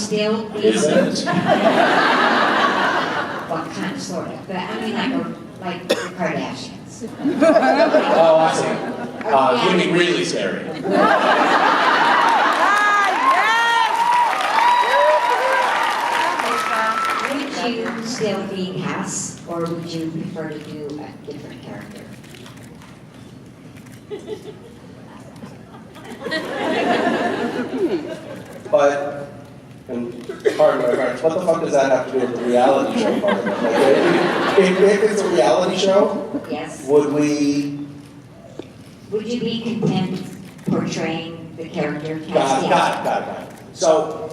still be... Isn't it? Well, kind of, sort of, but I mean like the Kardashians. Oh, I see. You mean really scary. Would you still be Cass, or would you prefer to do a different character? But, and pardon my French, what the fuck does that have to do with the reality show part of it? Like, if it's a reality show, Yes. would we... Would you be content portraying the character Got Cass? it. So,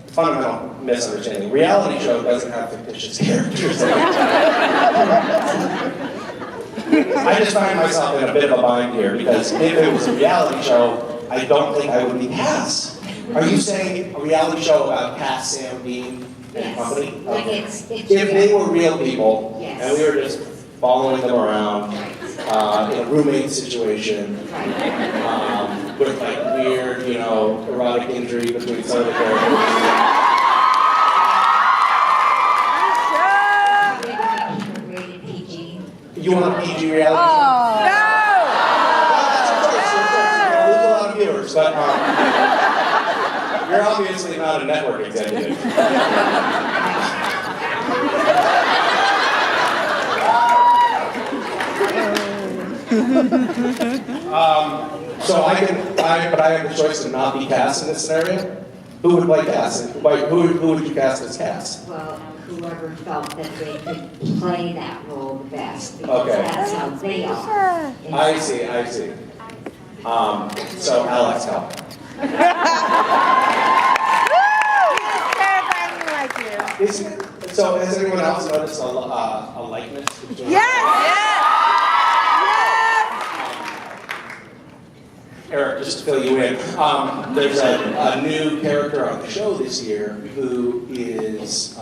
fundamental misunderstanding. Reality show doesn't have fictitious characters in it. I just find myself in a bit of a bind here, because if it was a reality show, I don't think I would be Cass. Are you saying a reality show about Cass, Sam, Dean, and Yes. company? Like it's If they were real people, Yes. and we were just following them around Right. in a roommate situation, Right. with like weird, erotic injury between some of the characters. Rated PG. You want a PG reality show? That's a choice. You'll lose a lot of viewers, but you're obviously not a network executive. So but I have the choice to not be Cass in this scenario. Who would play Cass? Who would you cast as Cass? Well, whoever felt that they could play that role the best, because Okay. that's how they are. I see. So Alex, help. Is it? So has anyone else noticed a likeness between? Eric, just to fill you in, there's a new character on the show this year who is,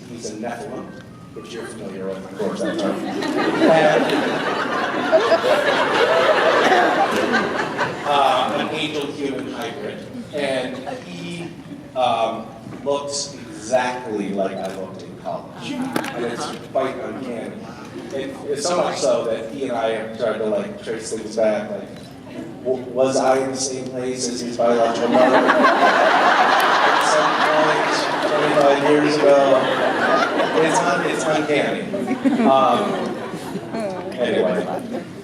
he's a Nephilim, which you're familiar with, of course, that's right. An angel-human hybrid, and he looks exactly like I looked in college, and it's quite uncanny. It's so much so that he and I have tried to trace things back, was I in the same place as his biological mother at some point 25 years ago? It's uncanny. Anyway,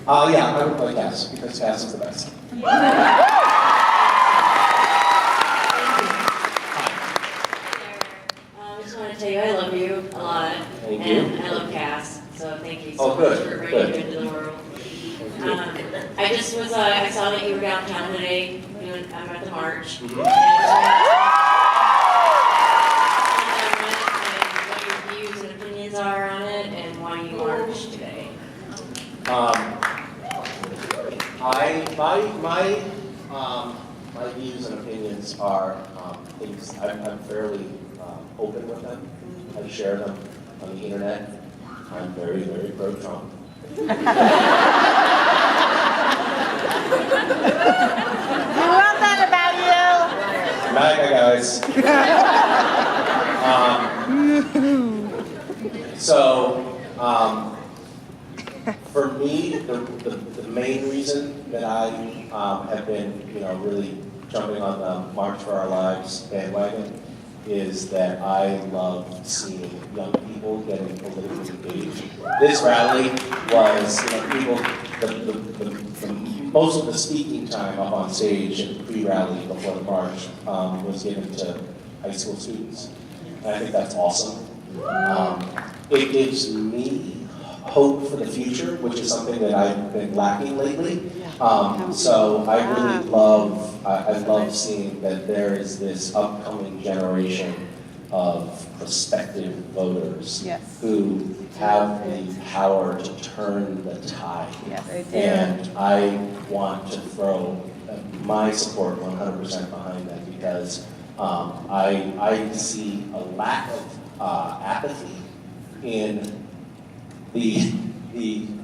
yeah, I would play Cass, because Cass is the best. I just want to tell you I love you a lot. Thank you. And I love Cass, so thank you so Oh, much good, for bringing good. it into the world. I just was, I saw that you were downtown today, I'm at the march. Mhm. And what your views and opinions are on it, and why you marched today. My views and opinions are things, I'm fairly open with them. I share them on the internet. I'm very, very pro-Trump. We love that about MAGA guys. For me, the main reason that I have been, really jumping on the March for Our Lives bandwagon is that I love seeing young people getting politically engaged. This rally was, people, most of the speaking time up on stage and pre-rally before the march was given to high school students. And I think that's awesome. It gives me hope for the future, which is something that I've been lacking lately. So I really love seeing that there is this upcoming generation of prospective voters who have the power to turn the tide. Yeah, they do. And I want to throw my support 100% behind that, because I see a lack of apathy in the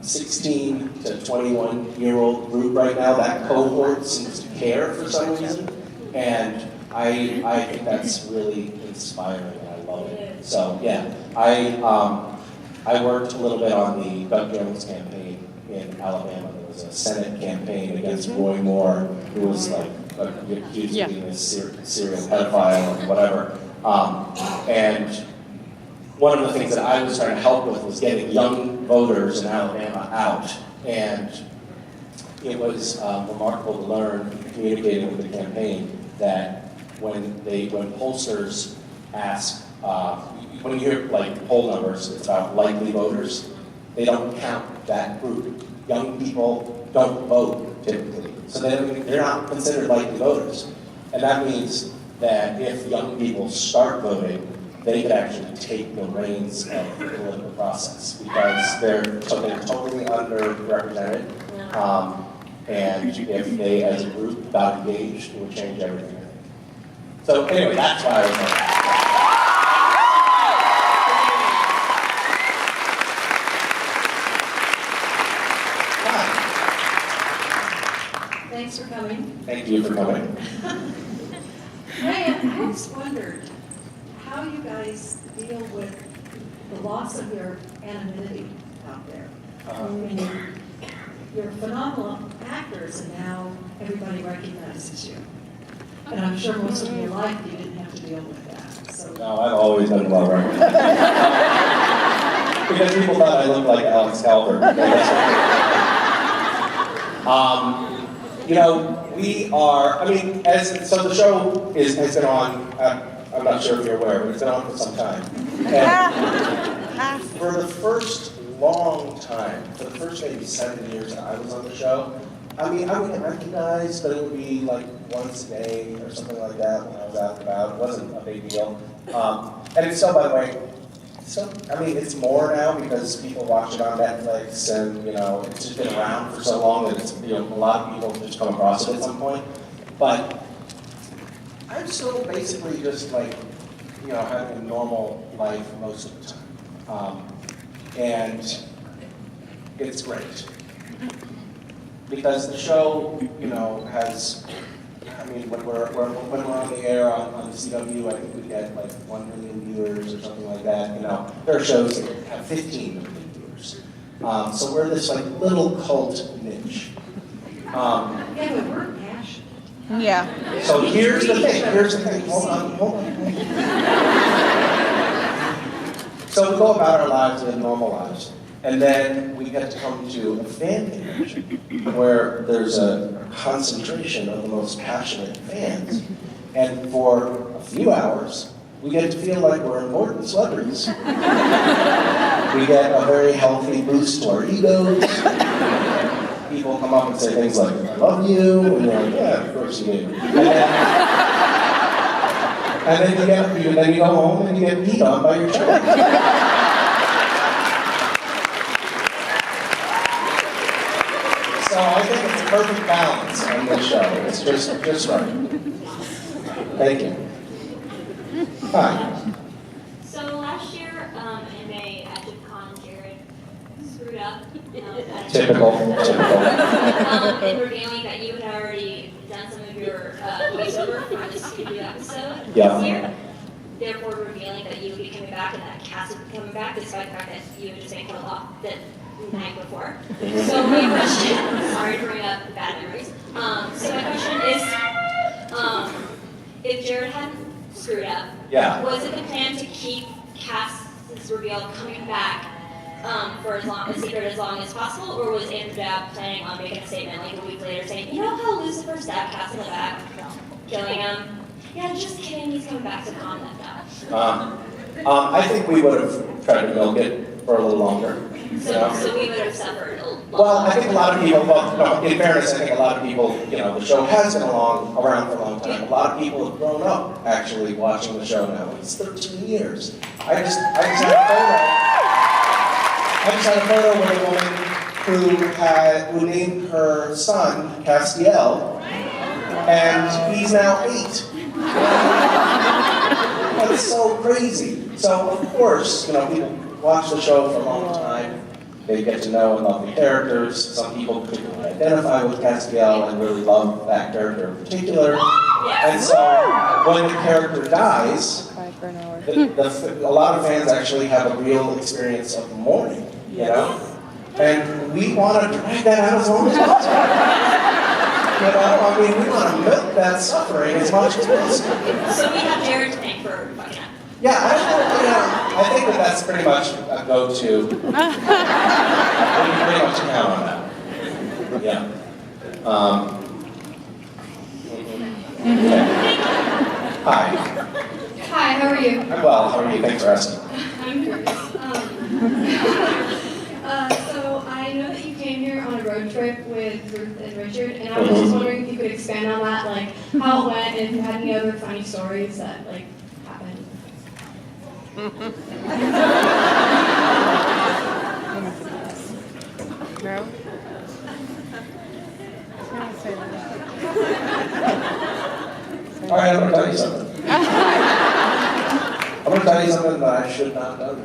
16 to 21-year-old group right now. That cohort seems to care for some reason, and I think that's really inspiring, and I love it. So, yeah, I worked a little bit on the Doug Jones campaign in Alabama. There was a Senate campaign against Roy Moore, who was like accused of being a serial pedophile and whatever. And one of the things that I was trying to help with was getting young voters in Alabama out. And it was remarkable to learn, communicating with the campaign, that when pollsters ask, when you hear like poll numbers, it's about likely voters, they don't count that group. Young people don't vote typically, so they're not considered likely voters. And that means that if young people start voting, they could actually take the reins of the political process because they're totally underrepresented. And if they, as a group, got engaged, it would change everything. So anyway, that's why I was like, Thanks for coming. thank you for coming. Ryan, I just wondered how you guys deal with the loss of your anonymity out there. I mean, you're phenomenal actors, and now everybody recognizes you. And I'm sure most of your life you didn't have to deal with that. So No, I've always been well recognized. Because people thought I looked like Alex Calvert. You know, we are, I mean, so the show has been on, I'm not sure if you're aware, but it's been on for some time. And for the first long time, for the first maybe 7 years that I was on the show, I mean, I would get recognized, but it would be like once a day or something like that when I was out and about. It wasn't a big deal. And it's still, by the way, I mean, it's more now because people watch it on Netflix and, you know, it's just been around for so long that it's, you know, a lot of people just come across it at some point. But I'm still basically just like, you know, having a normal life most of the time. And it's great. Because the show, you know, has, I mean, when we're on the air on the CW, I think we get like 1 million viewers or something like that. You know, there are shows that have 15 million viewers. So we're this like little cult niche. yeah, but we're passionate. Yeah. So here's the thing. Hold on. So we go about our lives in normal lives. And then we get to come to a fan convention where there's a concentration of the most passionate fans. And for a few hours, we get to feel like we're important celebrities. We get a very healthy boost to our egos. People come up and say things like, I love you, and you're like, yeah, of course you do. And then you go home and you get beat on by your child. So I think it's a perfect balance on this show. It's just right. Thank you. Hi. So last year, in May at DipCon, Jared screwed up. Typical. In revealing that you had already done some of your voiceover for the studio episode Yeah. this year. Therefore, revealing that you would be coming back and that cast would be coming back, despite the fact that you had just been killed off the night before. So my question, sorry to bring up bad memories. So my question is, if Jared hadn't screwed up, Yeah. was it the plan to keep Cass's reveal coming back for a secret as long as possible, or was Andrew Dabb planning on making a statement like a week later saying, you know how Lucifer stabbed Cass in the back, killing him? Yeah, just kidding, he's coming back to calm that down. I think we would have tried to milk it for a little longer. So we would have suffered a lot. Well, I think a lot of people, no, in fairness, I think a lot of people, you know, the show has been around for a long time. A lot of people have grown up actually watching the show now. It's 13 years. I just had a photo with a woman who named her son Castiel, and he's now 8. That's so crazy. So of course, you know, people watch the show for a long time. They get to know and love the characters. Some people, particularly my identify with Castiel and really love that character in particular. And so when the character dies, a lot of fans actually have a real experience of mourning, you know? And we want to drag that out as long as possible. You know, I mean, we want to milk that suffering as much as possible. So we have Jared to thank for fucking up. Yeah, I think that that's pretty much a go-to. We can pretty much count on that. Yeah. Okay. Hi. Hi, how are you? I'm well. How are you? Thanks for asking. I'm good. So I know that you came here on a road trip with Ruth and Richard, and I was just wondering if you could expand on that, like how it went, and if you had any other funny stories that like happened. No? All right, I'm going to tell you something. I'm going to tell you something that I should not have done.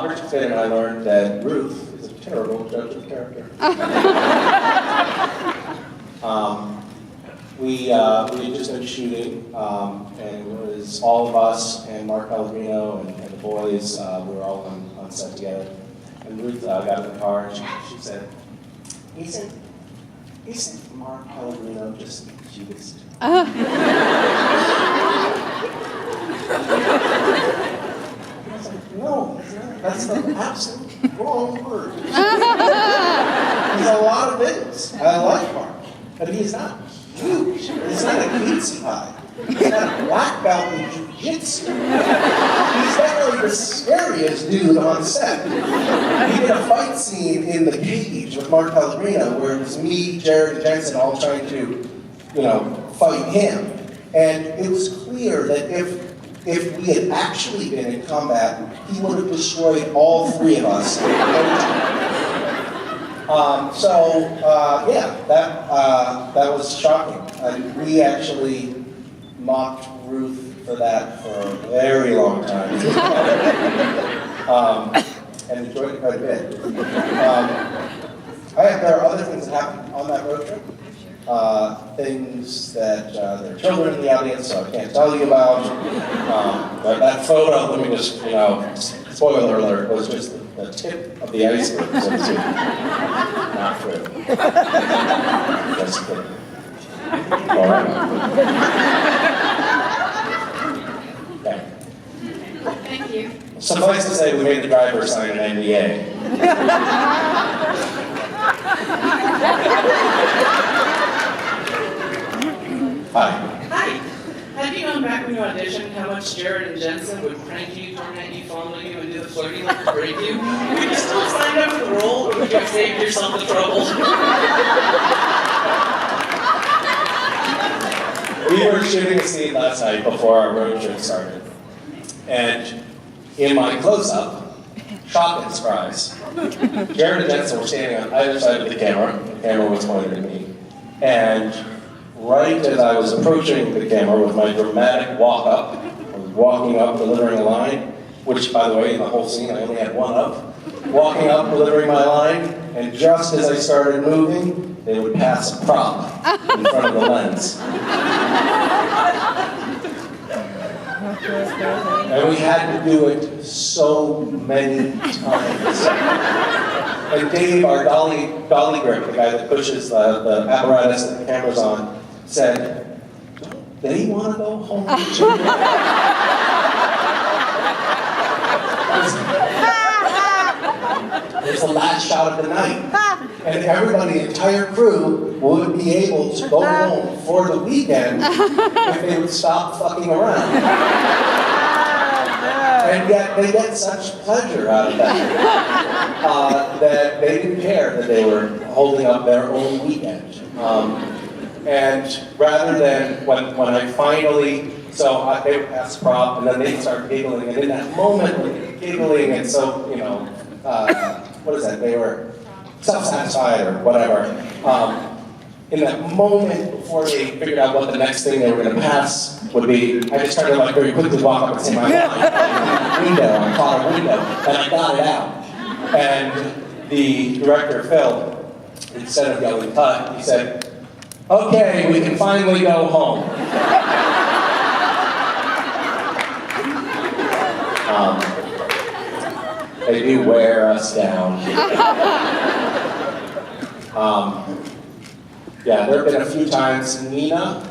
Richard Finn and I learned that Ruth is a terrible judge of character. We had just been shooting, and it was all of us and Mark Pellegrino and the boys. We were all on set together. And Ruth got in the car and she said, Isn't Mark Pellegrino just the cutest? I was like, no, that's the absolute wrong word. He's a lot of things. I like Mark, but he's not huge. He's not a cutesy pie. He's not a black belt in jiu-jitsu. He's definitely the scariest dude on set. We did a fight scene in the cage with Mark Pellegrino where it was me, Jared, and Jensen all trying to, fight him. And it was clear that if we had actually been in combat, he would have destroyed all three of us. That was shocking. We actually mocked Ruth for that for a very long time. And enjoyed it quite a bit. There are other things that happened on that road trip. Things that there are children in the audience, so I can't tell you about. But that photo, let me just, spoiler alert, was just the tip of the iceberg, so to speak. Not true. Just kidding. All right. Okay. Thank you. Suffice to say, we made the driver sign an NDA. Hi. Hi. Have you known back when you auditioned how much Jared and Jensen would prank you, torment you, fondle you, and do the flirting like to break you? Would you still sign up for the role, or would you have saved yourself the trouble? We were shooting a scene last night before our road trip started. And in my close-up, shock and surprise, Jared and Jensen were standing on either side of the camera. The camera was pointed at me. And right as I was approaching the camera with my dramatic walk-up, I was walking up, delivering a line, which, by the way, in the whole scene, I only had one up. Walking up, delivering my line, and just as I started moving, they would pass a prop in front of the lens. And we had to do it so many times. And Dave, our dolly grip, the guy that pushes the apparatus that the camera's on, said, "Don't they want to go home too?" It was the last shot of the night. And everybody, the entire crew, would be able to go home for the weekend if they would stop fucking around. And yet they get such pleasure out of that that they didn't care that they were holding up their own weekend. And rather than when I finally, they would pass the prop and then they'd start giggling, and in that moment when they were giggling and so, what is that, they were self-satisfied or whatever. In that moment before they figured out what the next thing they were going to pass would be, I just started to very quickly walk up and say my line. I caught a window, and I got it out. And the director, Phil, instead of yelling cut, he said, "Okay, we can finally go home." They do wear us down. Yeah, there have been a few times. Nina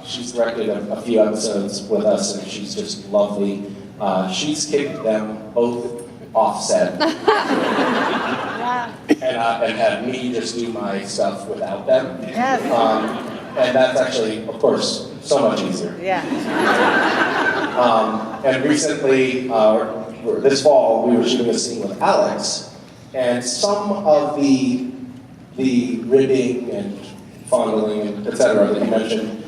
she's directed a few episodes with us, and she's just lovely. She's kicked them both off set. And had me just do my stuff without them. Yes. And that's actually, of course, so much easier. Yeah. And recently, this fall, we were shooting a scene with Alex, and some of the ribbing and fondling and et cetera that you mentioned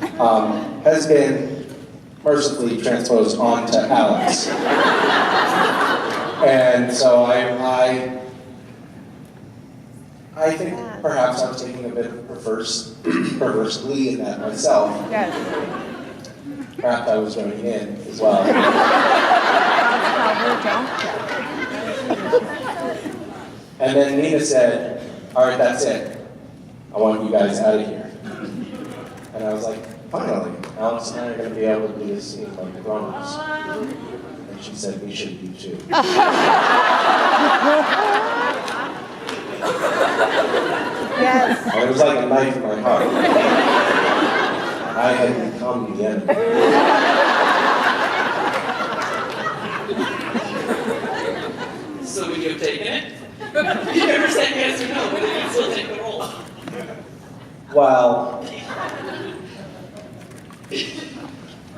has been mercifully transposed onto Alex. And so I think perhaps I was taking a bit of perverse glee in that myself. Yes. Perhaps I was joining in as well. And then Nina said, "All right, that's it. I want you guys out of here." And I was like, "Finally, Alex and I are going to be able to do this scene like grown-ups." And she said, "We should be too." Yes. And it was like a knife in my heart. I had become the enemy. So would you have taken it? You never said yes or no, but you would still take the role. Well,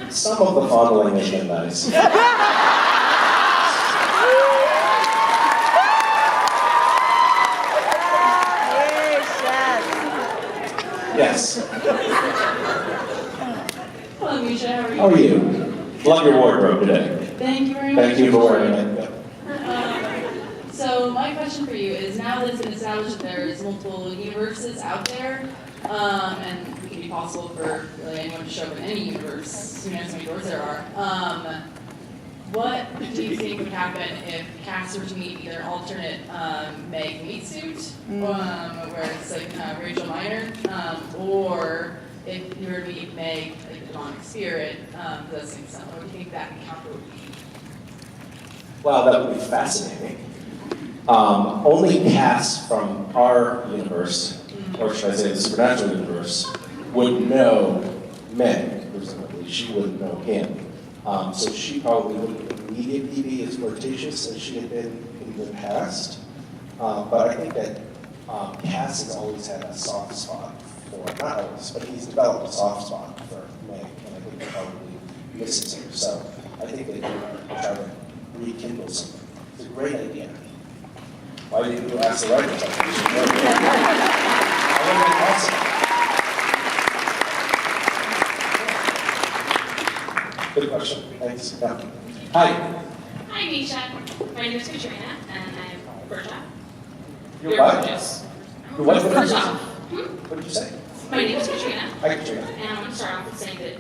some of the fondling has been nice. Yes. Hello, Misha. How are you? How are you? Love your wardrobe today. Thank you very much. Thank you for wearing it. So my question for you is, now that it's been established that there's multiple universes out there, and it can be possible for really anyone to show up in any universe, who knows how many doors there are, what do you think would happen if cast were to meet either an alternate Meg meat suit, where it's like Rachel Miner, or if you were to meet Meg, like the demonic spirit, those things, what do you think that encounter would be? Wow, that would be fascinating. Only casts from our universe, or should I say the supernatural universe, would know Meg, presumably. She wouldn't know him. So she probably wouldn't immediately be as flirtatious as she had been in the past. But I think that Cass has always had a soft spot for, not always, but he's developed a soft spot for Meg, and I think he probably misses her. So I think they could try to rekindle something. It's a great idea. Why didn't you ask the writers? That would have been awesome. Good question. Thanks. Yeah. Hi. Hi, Misha. My name is Katrina, and I'm first off. You're what? Gorgeous. You're what? First off. What did you say? My name is Katrina, Hi, Katrina. and I'm going to start off with saying that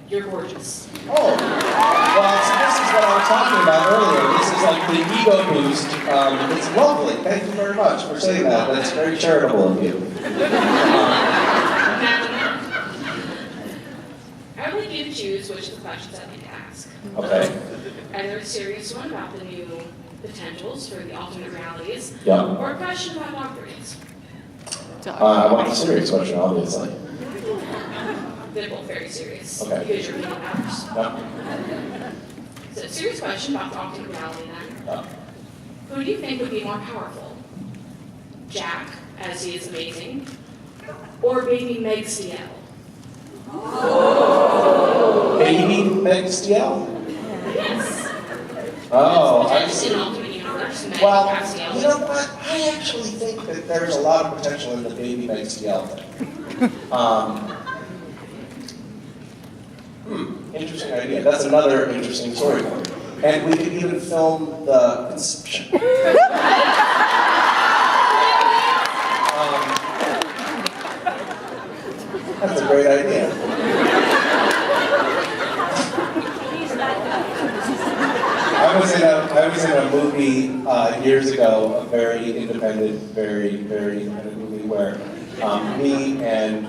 you're gorgeous. Oh, well, so this is what I was talking about earlier. This is like the ego boost. It's lovely. Thank you very much for saying that. That's very charitable of you. I would like you to choose which of the questions I'd like to ask. Okay. Either a serious one about the new potentials for the alternate realities, Yeah. or a question about dog breeds. I want a serious question, obviously. They're both very serious. Okay. Because you're being ours. Yeah. So, a serious question about the alternate reality then. Yeah. Who do you think would be more powerful? Jack, as he is amazing, or baby Meg Steele? Baby Meg Steele? Yes. Oh, I Potentially see. an alternate universe, Meg Well, Castiel. you know what? I actually think that there's a lot of potential in the baby Meg Steele thing. Interesting idea. That's another interesting story point. And we could even film the conception. That's a great idea. I was in a movie be, years ago, a very independent, very independent movie where me and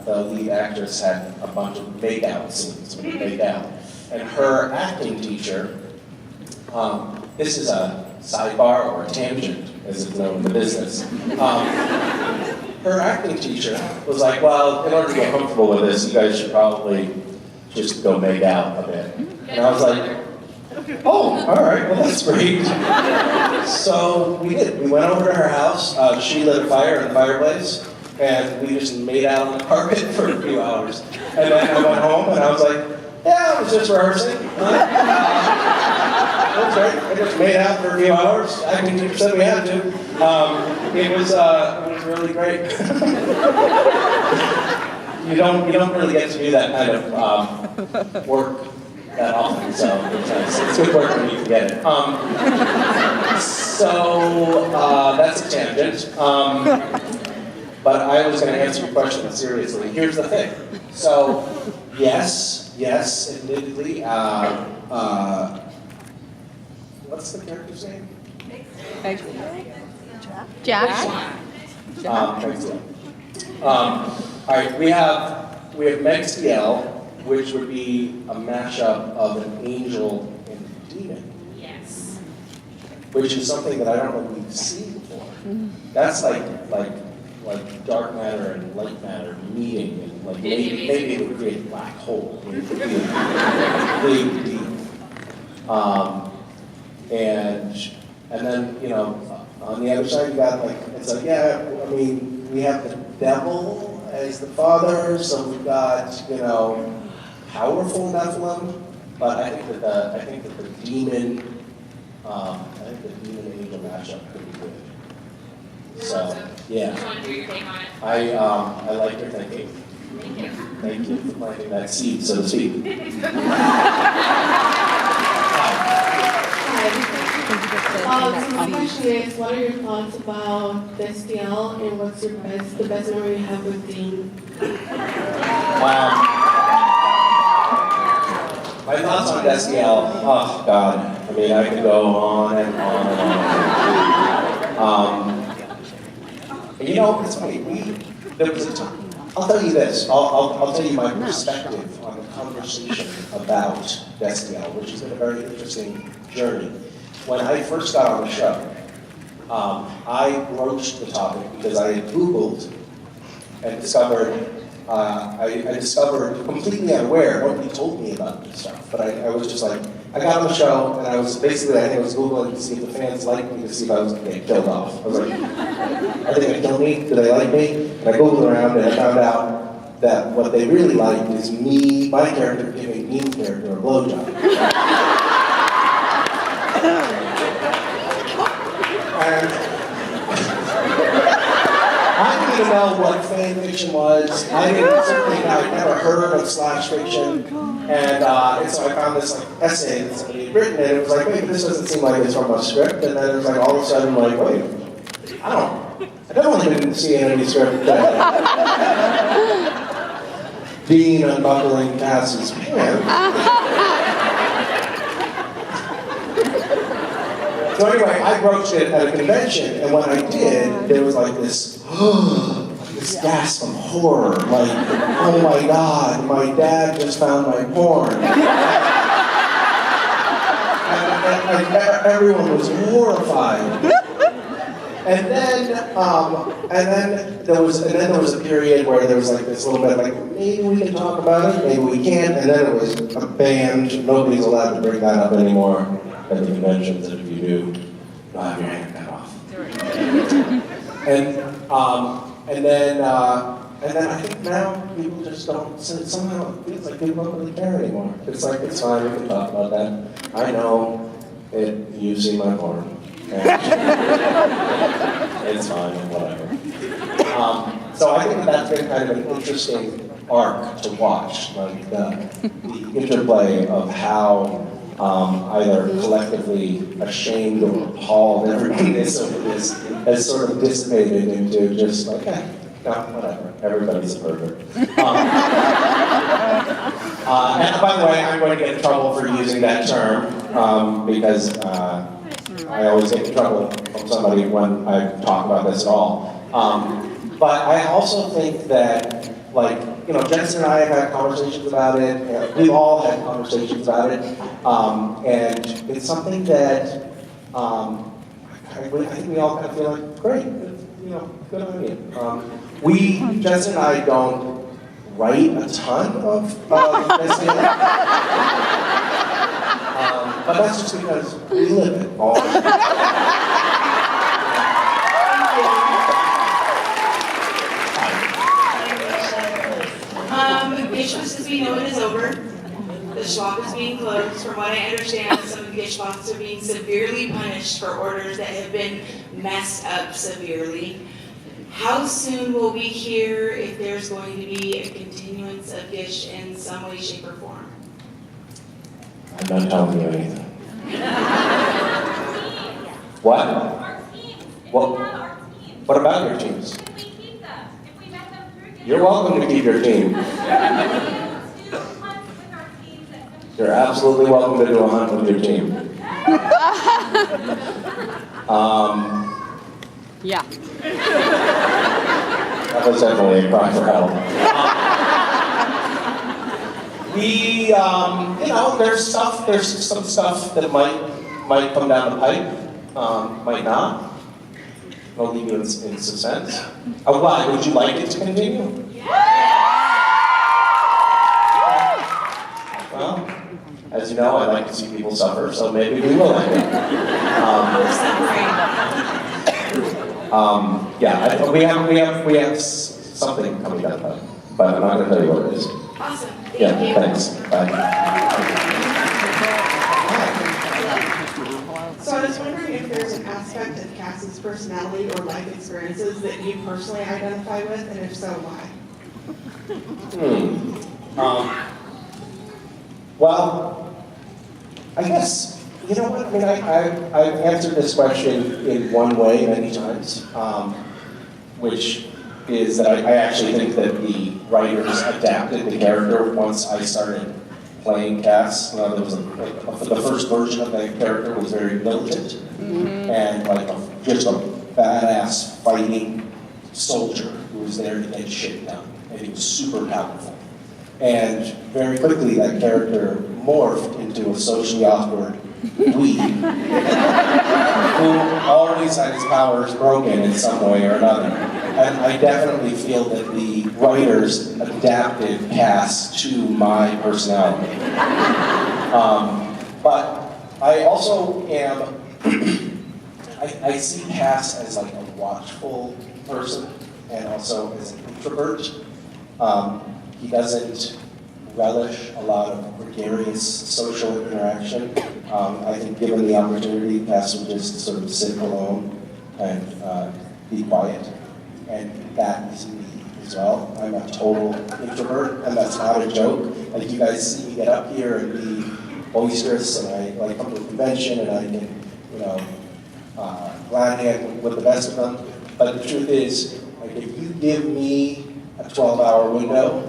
the lead actress had a bunch of make-out scenes, we made out. And her acting teacher, this is a sidebar or a tangent, as it's known in the business. Her acting teacher was like, well, in order to get comfortable with this, you guys should probably just go make out a bit. And I was like, oh, all right, well, that's great. So we did. We went over to her house. She lit a fire in the fireplace, and we just made out on the carpet for a few hours. And then I went home, and I was like, yeah, I was just rehearsing. That's right. I just made out for a few hours. Acting teacher said we had to. It was really great. You don't really get to do that kind of work that often, so it's good work when you can get it. So that's a tangent. But I was going to answer your question seriously. Here's the thing. So yes, admittedly. What's the character's name? Jack? Thanks, yeah. All right, we have Meg Stiel, which would be a mashup of an angel and a demon. Yes. Which is something that I don't know we've seen before. That's like dark matter and light matter meeting, and like maybe it would create a black hole. It would be really deep. And then, you know, on the other side, you got like, it's like, yeah, I mean, we have the devil as the father, so we've got, you know, powerful Nephilim, but I think that the demon angel matchup could be good. So, yeah. Just want to hear your take on it. I like your thinking. Thank you. Thank you for planting that seed, so to speak. So my question is, what are your thoughts about Destiel and what's the best memory you have with Dean? Wow. My thoughts on Destiel, oh God. I mean, I could go on and on and on. You know, it's funny, there was a time, I'll tell you this, I'll tell you my perspective on the conversation about Destiel, which has been a very interesting journey. When I first got on the show, I broached the topic because I had Googled and discovered, I discovered completely unaware, nobody told me about this stuff, but I was just like, I got on the show and I was basically, I think I was Googling to see if the fans liked me, to see if I was going to get killed off. I was like, are they going to kill me? Do they like me? And I Googled around and I found out that what they really liked is me, my character, giving Dean's character a blowjob. And I didn't even know what fan fiction was. I'd never heard of slash fiction. And so I found this like essay that somebody had written, and it was like, wait, this doesn't seem like it's from a script. And then it was like all of a sudden, like, wait, I definitely didn't see any script that Dean unbuckling Cass's pants. So anyway, I broached it at a convention, and when I did, there was like this, this gasp of horror, like, oh my God, my dad just found my porn. and everyone was horrified. And then there was a period where there was like this little bit like, maybe we can talk about it, maybe we can't, and then it was banned. Nobody's allowed to bring that up anymore at the conventions, and if you do, you'll have your hand cut off. And then I think now people just don't, somehow it feels like people don't really care anymore. It's like, it's fine, we can talk about that. I know you've seen my porn. It's fine, whatever. So I think that's been kind of an interesting arc to watch, like the interplay of how either collectively ashamed or appalled everyone is over this has sort of dissipated into just like, no, whatever, everybody's a pervert. And by the way, I'm going to get in trouble for using that term because I I always get in trouble from somebody when I talk about this at all. But I also think that, like, you know, Jensen and I have had conversations about it, and we've all had conversations about it, and it's something that I think we all kind of feel like, great, you know, good on you. Jensen and I don't write a ton of Jensen. But that's just because we live it all the time. Christmas, as we know it, is over. The shop is being closed. From what I understand, some of the gift shops are being severely punished for orders that have been messed up severely. How soon will we hear if there's going to be a continuance of Gish in some way, shape, or form? I'm not telling you anything. What? What about your teams? You're welcome to keep your team. You're absolutely welcome to do a hunt with your team. Yeah. That was definitely a cry for help. You know, there's some stuff that might come down the pipe, might not. I'll leave you in suspense. Why? Would you like it to continue? Well, as you know, I like to see people suffer, so maybe we will end it. Yeah, we have something coming down the pipe, but I'm not going to tell you what it is. Awesome. Yeah, thanks. Bye. So I was wondering if there's an aspect of Cass's personality or life experiences that you personally identify with, and if so, why? Well, I guess, you know what, I mean, I've answered this question in one way many times, which is that I actually think that the writers adapted the character once I started playing Cass. There was the first version of that character was very militant and like just a badass fighting soldier who was there to get shit done, and he was super powerful. And very quickly that character morphed into a socially awkward dweeb who always had his powers broken in some way or another. And I definitely feel that the writers adapted Cass to my personality. But I also am, I see Cass as like a watchful person and also as an introvert. He doesn't relish a lot of gregarious social interaction. I think given the opportunity, Cass would just sort of sit alone and be quiet. And that is me as well. I'm a total introvert, and that's not a joke. Like, you guys see me get up here and be boisterous, and I like come to a convention and I can, you know, glad hand with the best of them. But the truth is, like, if you give me a 12-hour window,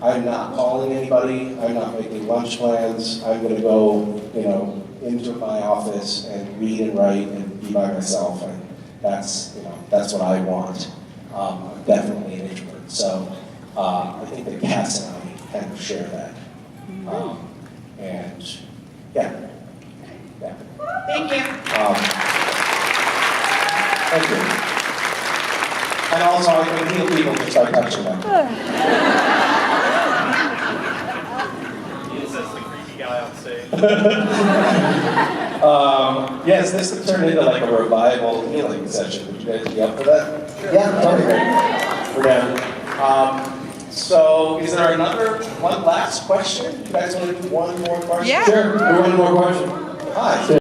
I'm not calling anybody, I'm not making lunch plans, I'm gonna go, you know, into my office and read and write and be by myself, and that's, you know, that's what I want. I'm definitely an introvert, so I think that Cass and I kind of share that. And yeah. Thank you. Thank you. And also, I can heal people just by touching them. Yes, this could turn into like a revival healing session. Would you guys be up for that? Yeah, totally. We're down. So, is there one last question? You guys want to do one more question? Yeah. Sure, do one more question. Hi.